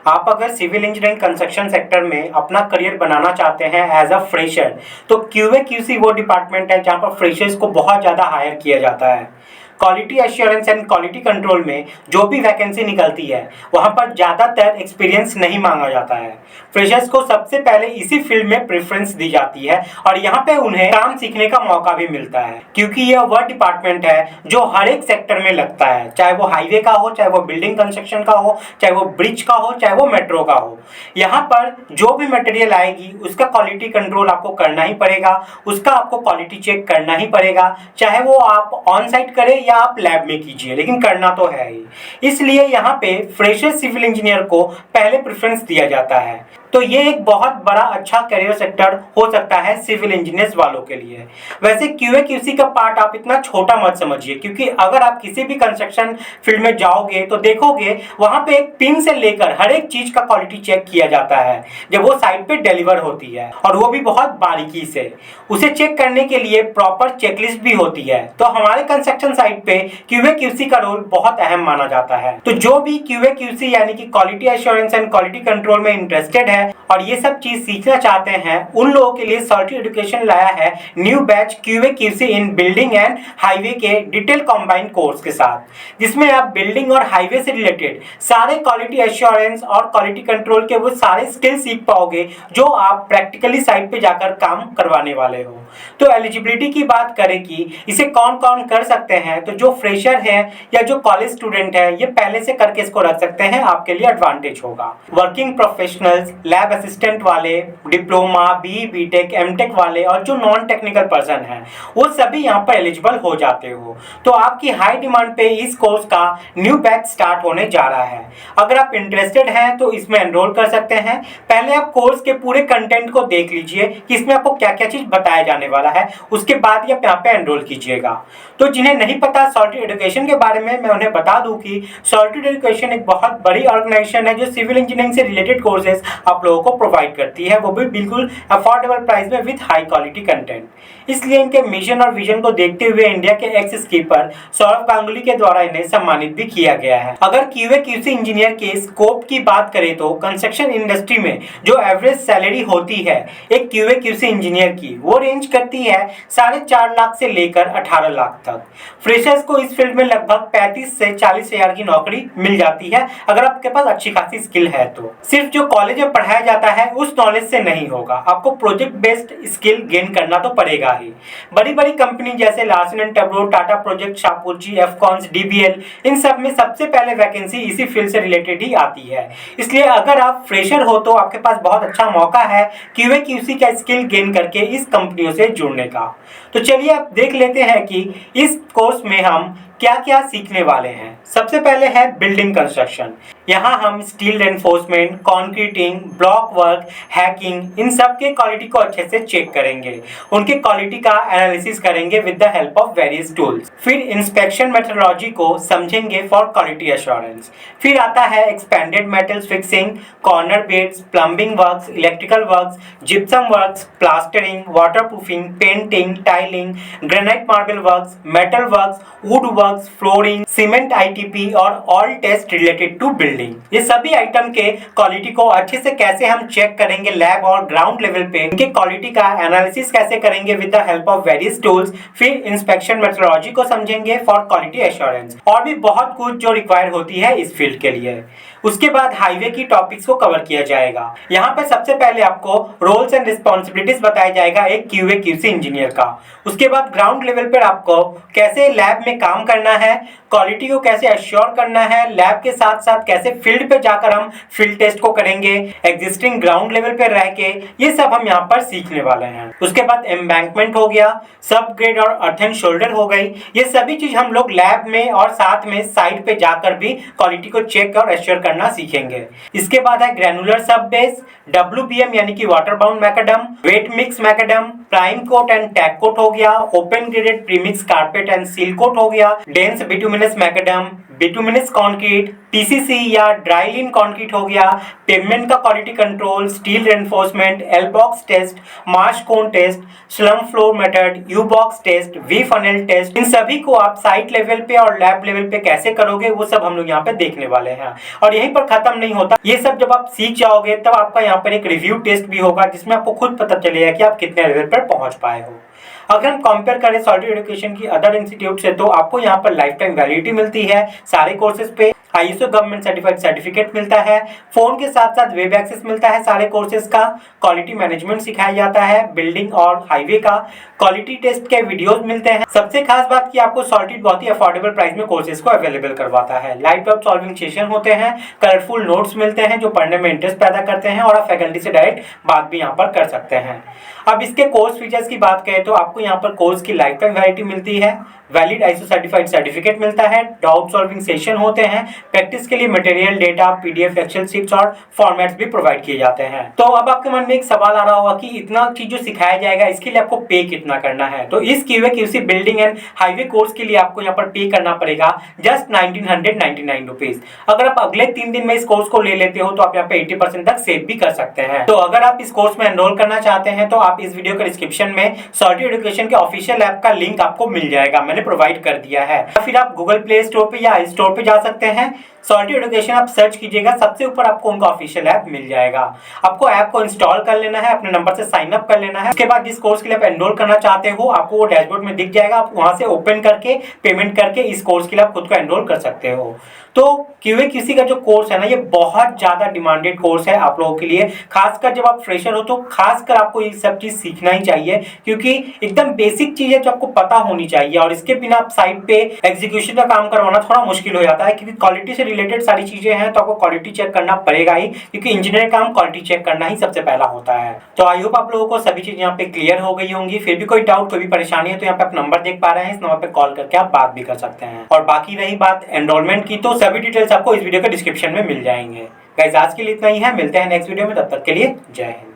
आप अगर civil engineering construction sector में अपना करियर बनाना चाहते हैं एज अ फ्रेशर, तो क्यूए क्यूसी वो डिपार्टमेंट है जहाँ पर फ्रेशर्स को बहुत ज़्यादा हायर किया जाता है। Quality assurance and quality control में जो भी वैकेंसी निकलती है वहाँ पर ज़्यादातर एक्सपीरियंस नहीं मांगा जाता है। फ्रेशर्स को सबसे पहले इसी फील्ड में प्रेफरेंस दी जाती है और यहाँ पे उन्हें काम सीखने का मौका भी मिलता है, क्योंकि यह वह डिपार्टमेंट है जो हर एक सेक्टर में लगता है, चाहे वो हाईवे का हो, चाहे वो बिल्डिंग कंस्ट्रक्शन का हो, चाहे वो ब्रिज का हो, चाहे वो मेट्रो का हो। यहाँ पर जो भी मटेरियल आएगी उसका क्वालिटी कंट्रोल आपको करना ही पड़ेगा, उसका आपको क्वालिटी चेक करना ही पड़ेगा, चाहे वो आप ऑन साइट करें या आप लैब में कीजिए, लेकिन करना तो है ही। इसलिए यहाँ पे फ्रेशर सिविल इंजीनियर को पहले प्रेफरेंस दिया जाता है। तो ये एक बहुत बड़ा अच्छा करियर सेक्टर हो सकता है सिविल इंजीनियर्स वालों के लिए। वैसे क्यूए क्यूसी का पार्ट आप इतना छोटा मत समझिए, क्योंकि अगर आप किसी भी कंस्ट्रक्शन फील्ड में जाओगे तो देखोगे वहां पे एक पिन से लेकर हर एक चीज का क्वालिटी चेक किया जाता है जब वो साइट पे डिलीवर होती है, और वो भी बहुत बारीकी से। उसे चेक करने के लिए प्रॉपर चेकलिस्ट भी होती है। तो हमारे कंस्ट्रक्शन साइट पे क्यूए क्यूसी का रोल बहुत अहम माना जाता है। तो जो भी क्यूए क्यूसी यानी कि quality assurance and quality control में इंटरेस्टेड है और ये सब चीज सीखना चाहते हैं, उन लोगों के लिए सॉल्टी एजुकेशन लाया है new batch QA QC in building and highway के डिटेल कॉम्बाइंड कोर्स के साथ, जिसमें आप बिल्डिंग और हाईवे से रिलेटेड सारे क्वालिटी एश्योरेंस और क्वालिटी कंट्रोल के वो सारे स्किल सीख पाओगे जो आप प्रैक्टिकली साइट पे जाकर काम करवाने वाले हो। तो एलिजिबिलिटी की बात करें कि इसे कौन कौन कर सकते हैं, तो जो फ्रेशर है या जो कॉलेज स्टूडेंट है ये पहले से करके इसको रख सकते हैं, आपके लिए एडवांटेज होगा। वर्किंग प्रोफेशनल्स, लैब असिस्टेंट वाले, डिप्लोमा, बी बीटेक, एमटेक वाले और जो नॉन टेक्निकल पर्सन हैं वो सभी यहाँ पर एलिजिबल हो जाते हो। तो आपकी हाई डिमांड पे इस कोर्स का न्यू बैच स्टार्ट होने जा रहा है। अगर आप इंटरेस्टेड हैं तो इसमें एनरोल कर सकते हैं। पहले आप कोर्स के पूरे कंटेंट को देख लीजिए कि इसमें आपको क्या क्या चीज बताया जाने वाला है, उसके बाद ही आप यहाँ पे एनरोल कीजिएगा। तो जिन्हें नहीं पता सॉल्टी एजुकेशन के बारे में, मैं उन्हें बता दूं कि सॉल्टी एजुकेशन एक बहुत बड़ी ऑर्गेनाइजेशन है जो सिविल इंजीनियरिंग से रिलेटेड कोर्सेज आप लोगों को प्रोवाइड करती है, वो भी बिल्कुल अफोर्डेबल प्राइस में विद हाई क्वालिटी कंटेंट। इसलिए इनके मिशन और विजन को देखते हुए इंडिया के एक्स स्कीपर सौरभ गांगुली के द्वारा इन्हें सम्मानित भी किया गया है। अगर क्यूए क्यूसी इंजीनियर के स्कोप की बात करें तो कंस्ट्रक्शन इंडस्ट्री में जो एवरेज सैलरी होती है एक क्यूए क्यूसी इंजीनियर की, वो रेंज करती है 4.5 लाख से लेकर 18 लाख तक। फ्रेशर्स को इस फील्ड में लगभग 35 से 40 हजार की नौकरी मिल जाती है अगर आपके पास अच्छी खासी स्किल है। तो सिर्फ जो कॉलेज में पढ़ाया जाता है उस नॉलेज से नहीं होगा, आपको प्रोजेक्ट बेस्ड स्किल गेन करना तो पड़ेगा ही। बड़ी बड़ी कंपनी जैसे Larsen and Toubro, Tata project, Shapoorji, Afcons, DBL, इन सब में सबसे पहले वैकेंसी इसी फील्ड से रिलेटेड ही आती है। इसलिए अगर आप फ्रेशर हो तो आपके पास बहुत अच्छा मौका है क्यूए क्यूसी का स्किल गेन करके इस कंपनियों से जुड़ने का। तो चलिए अब देख लेते हैं कि इस कोर्स में हम क्या क्या सीखने वाले हैं। सबसे पहले है बिल्डिंग कंस्ट्रक्शन। यहाँ हम steel reinforcement, concreting, block work, hacking, इन सब के क्वालिटी को अच्छे से चेक करेंगे, उनके क्वालिटी का एनालिसिस करेंगे with the help of various tools. फिर इंस्पेक्शन मेथोडोलॉजी को समझेंगे फॉर क्वालिटी एश्योरेंस। फिर आता है expanded metals fixing, corner beads, plumbing works, electrical works, gypsum works, plastering, waterproofing, painting, tiling, granite marble works, metal works, wood works, flooring, cement ITP और all test related to building. ये सभी item के quality को अच्छे से कैसे हम check करेंगे लैब और ग्राउंड लेवल पे, इनके क्वालिटी का एनालिसिस कैसे करेंगे with the help of various tools. फिर इंस्पेक्शन मेथोडोलॉजी को समझेंगे फॉर क्वालिटी एश्योरेंस, और भी बहुत कुछ जो रिक्वायर होती है इस फील्ड के लिए। उसके बाद हाईवे की टॉपिक्स को कवर किया जाएगा। यहाँ पे सबसे पहले आपको रोल्स एंड रिस्पॉन्सिबिलिटीज बताया जाएगा एक क्यूए क्यूसी इंजीनियर का। उसके बाद ग्राउंड लेवल पर आपको कैसे लैब में काम करना है, क्वालिटी को कैसे एश्योर करना है, लैब के साथ साथ कैसे फील्ड पे जाकर हम फील्ड टेस्ट को करेंगे, एग्जिस्टिंग ग्राउंड लेवल पे रह के, ये सब हम यहाँ पर सीखने वाले हैं। उसके बाद एम्बैंकमेंट हो गया, सब ग्रेड और अर्थ एंड शोल्डर हो गई। ये सभी चीज हम लोग लैब में और साथ में साइट पे जाकर भी क्वालिटी को चेक और एश्योर करना सीखेंगे। इसके बाद है ग्रेनुलर सब बेस, WBM यानी कि water bound macadam, wet mix macadam, prime coat and tack coat हो गया, open graded premix carpet and seal coat हो गया, dense bituminous macadam, bituminous concrete, PCC या ड्राई लीन कंक्रीट हो गया, पेवमेंट का quality control, steel reinforcement, L box test, marsh cone test, slump flow method, U box test, V funnel test, इन सभी को आप साइट लेवल पे और लैब लेवल पे कैसे करोगे वो सब हम लोग यहाँ पे देखने वाले हैं। और यहीं पर खत्म नहीं होता, ये सब जब आप सीख जाओगे तब आपका यहाँ पर एक रिव्यू टेस्ट भी होगा जिसमें आपको खुद पता चलेगा कि आप कितने लेवल पर पहुंच पाए हो। अगर हम कंपेयर करें सॉलिड एजुकेशन की अदर इंस्टीट्यूट से तो आपको यहाँ पर लाइफ टाइम वैलिडिटी मिलती है सारे कोर्सेज पे, ISO गवर्नमेंट सर्टिफाइड सर्टिफिकेट मिलता है, फोन के साथ साथ वेब एक्सेस मिलता है सारे कोर्सेज का, क्वालिटी मैनेजमेंट सिखाया जाता है, बिल्डिंग और हाईवे का क्वालिटी टेस्ट के वीडियोस मिलते हैं। सबसे खास बात कि आपको सॉलिड बहुत ही अफोर्डेबल प्राइस में कोर्सेज को अवेलेबल करवाता है। लाइव वेब सॉल्विंग सेशन होते हैं, कलरफुल नोट्स मिलते हैं जो पढ़ने में इंटरेस्ट पैदा करते हैं और आप फैकल्टी से डायरेक्ट बात भी यहाँ पर कर सकते हैं। अब इसके कोर्स फीचर्स की बात करें तो आपको यहाँ पर कोर्स की लाइफ टाइम वैलिडिटी मिलती है, वैलिड ISO सर्टिफाइड सर्टिफिकेट मिलता है, डाउट सॉल्विंग सेशन होते हैं, प्रैक्टिस के लिए material, data, PDF, excel sheets और फॉर्मेट्स भी प्रोवाइड किए जाते हैं। तो अब आपके मन में एक सवाल आ रहा होगा कि इतना चीज जो सिखाया जाएगा इसके लिए आपको पे कितना करना है। तो इस QA/QC building and highway course के लिए आपको यहाँ पर पे करना पड़ेगा जस्ट 1999 रुपीज। अगर आप अगले 3 दिन में इस कोर्स को ले लेते हो तो आप यहाँ पे 80% तक सेव भी कर सकते हैं। तो अगर आप इस कोर्स में एनरोल करना चाहते हैं तो आप इस वीडियो के डिस्क्रिप्शन में सॉलिड एजुकेशन के ऑफिशियल ऐप का लिंक आपको मिल जाएगा, मैंने प्रोवाइड कर दिया है। फिर आप गूगल प्ले स्टोर पे या स्टोर पे जा सकते हैं, सॉलिड एजुकेशन आप सर्च कीजिएगा, सबसे ऊपर आपको उनका ऑफिशियल ऐप मिल जाएगा। आपको ऐप को इंस्टॉल कर लेना है, अपने नंबर से साइन अप कर लेना है। उसके बाद जिस कोर्स के लिए आप एनरोल करना चाहते हो आपको वो डैशबोर्ड में दिख जाएगा, आप वहां से ओपन करके पेमेंट करके इस कोर्स के लिए आप खुद को एनरोल कर सकते हो। तो QA/QC का जो कोर्स है ना ये बहुत ज्यादा डिमांडेड कोर्स है आप लोगों के लिए, खासकर जब आप फ्रेशर हो तो खासकर आपको ये सब चीज सीखना ही चाहिए क्योंकि एकदम बेसिक चीज है जो आपको पता होनी चाहिए और इसके बिना आप साइट पे एग्जीक्यूशन का काम करवाना थोड़ा मुश्किल हो जाता है क्योंकि क्वालिटी से रिलेटेड सारी चीजें हैं तो आपको क्वालिटी चेक करना पड़ेगा ही, क्योंकि इंजीनियर काम क्वालिटी चेक करना ही सबसे पहला होता है। तो आई होप आप लोगों को सभी चीज यहाँ पे क्लियर हो गई होंगी। फिर भी कोई डाउट कोई भी परेशानी है तो यहाँ पे आप नंबर देख पा रहे हैं, इस नंबर पे कॉल करके आप बात भी कर सकते हैं। और बाकी रही बात एनरोलमेंट की तो सभी डिटेल्स आपको इस वीडियो के डिस्क्रिप्शन में मिल जाएंगे। गाइस आज के लिए इतना ही है, मिलते हैं नेक्स्ट वीडियो में, तब तक के लिए जय हिंद।